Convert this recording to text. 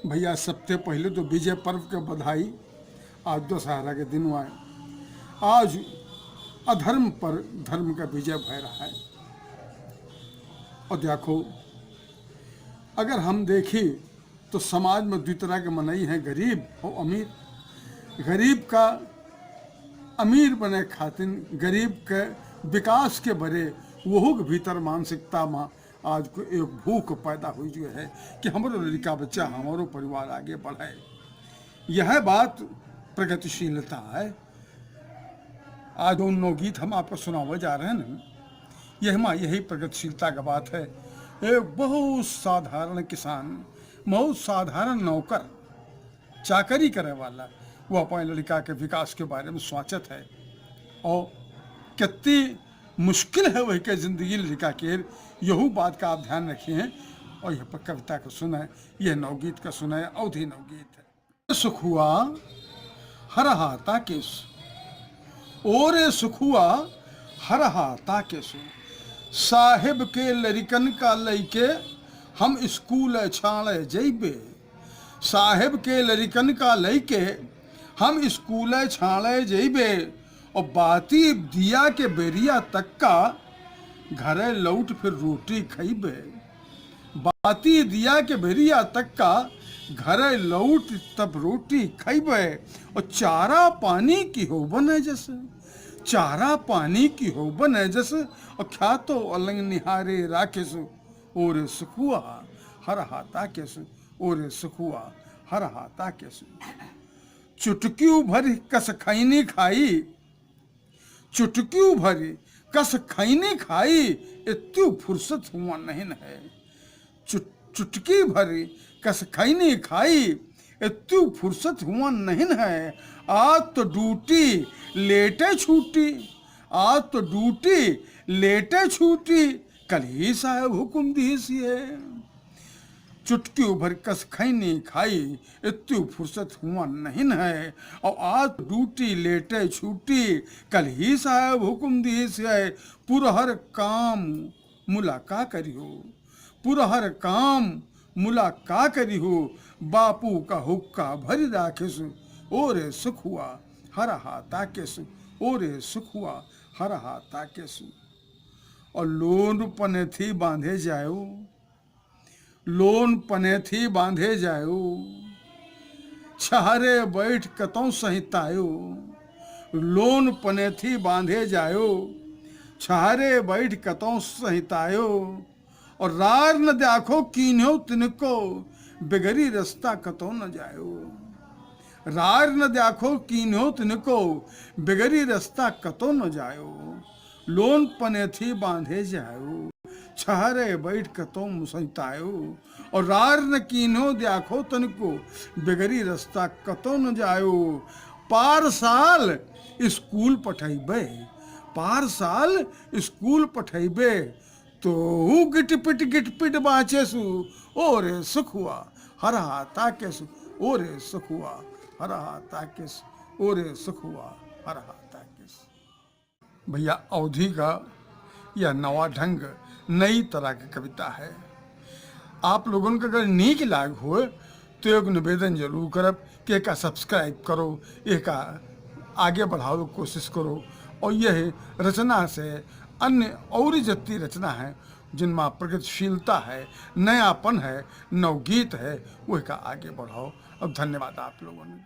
भैया सबसे पहले तो विजय पर्व के बधाई। आज दशहरा के दिन आए, आज अधर्म पर धर्म का विजय भय रहा है। और देखो, अगर हम देखें तो समाज में दो तरह के मनई हैं, गरीब और अमीर। गरीब का अमीर बने खातिर गरीब के विकास के बरे वहू के भीतर मानसिकता में आज को एक भूख पैदा हुई जो है कि हमारो लड़का बच्चा हमारो परिवार आगे बढ़े। यह बात प्रगतिशीलता है। आज उन नवगीत हम आपको सुनावे जा रहे हैं ना, यही प्रगतिशीलता का बात है। एक बहुत साधारण किसान, बहुत साधारण नौकर, चाकरी करे वाला, वो अपने लड़का के विकास के बारे में सोचत है और कितनी मुश्किल है वही के जिंदगी लड़का के। यहू बात का आप ध्यान रखिए और यह पर कविता को सुने, यह नवगीत का सुने, अवधि नवगीत है। सुख हुआ हर हाथा केसु, ओरे सुख हुआ हर हाथा केसु, साहिब के लड़कन का लइके हम स्कूल छाड़े जइबे। साहिब के लड़कन का लइके हम स्कूल छाड़े जइबे, और बाती दिया के बेरिया तक का घरे लौट फिर रोटी खइबे। बाती दिया के बेरिया तक का घरे लौट तब रोटी खइबे, और चारा पानी की हो बने जैसे, चारा पानी की हो बने जैसे, और ख्या तो अलंग निहारे राखेसु, ओरे सुखुआ हर हाथा केसु, ओरे सुखुआ हर हाथा केसु। चुटकी भरी कस खैनी खाई, चुटकी भरी कस खैनी खाई, इतनी फुर्सत हुआ नहीं है। चुटकी भरी कस खैनी खाई, इतनी फुर्सत हुआ नहीं है। आज तो ड्यूटी लेटे छूटी, आज तो ड्यूटी लेटे छूटी, कल ही साहब हुक्म दीजिए। चुटकी भर कस खैनी खाई, इतनी फुर्सत हुआ नहीं है। और आज ड्यूटी लेटे छूटी, कल ही साहब हुक्म दीजिए। पुरहर काम मुलाका करियो, पुरहर काम मुलाका करियो, बापू का हुक्का भरी राखेसु, ओरे सुख हुआ हर हाथा केसु, ओरे सुख हुआ हर हाथा केसु। और लोन पनेथी बांधे जायो, लोन पनेथी बांधे जायो, छहरे बैठ कतौ सहितायो। लोन पनेथी बांधे जायो, छहरे बैठ कतौ सहितायो, और रार न देखो कीन्यो तिनको, बेगरी रास्ता कतौ न जायो। रार न देखो कीन्यो तिनको, बेगरी रास्ता कतौ न जायो। लोन पनेथी बांधे जायो, छहरे बैठ कतौ मुसैतायो, और रार न कीन्हो देखो तनको, बेगरी रास्ता कतौ न जायो। पार साल स्कूल पठैबे, पार साल स्कूल पठैबे, तो गिट पिट बाँचेसु, ओरे सुख हुआ हर हाथा केसु, ओरे सुख हुआ हर हाथा केसु, ओरे सुख हुआ हर हाथा केसु। भैया अवधि का यह नवा ढंग, नई तरह की कविता है। आप लोगों को अगर नीक लाग हो तो एक निवेदन जरूर करब कि एक सब्सक्राइब करो, एक आगे बढ़ाओ कोशिश करो। और यह रचना से अन्य और जत्ती रचना है जिनमें प्रगतिशीलता है, नयापन है, नवगीत है, वह का आगे बढ़ाओ। अब धन्यवाद आप लोगों ने।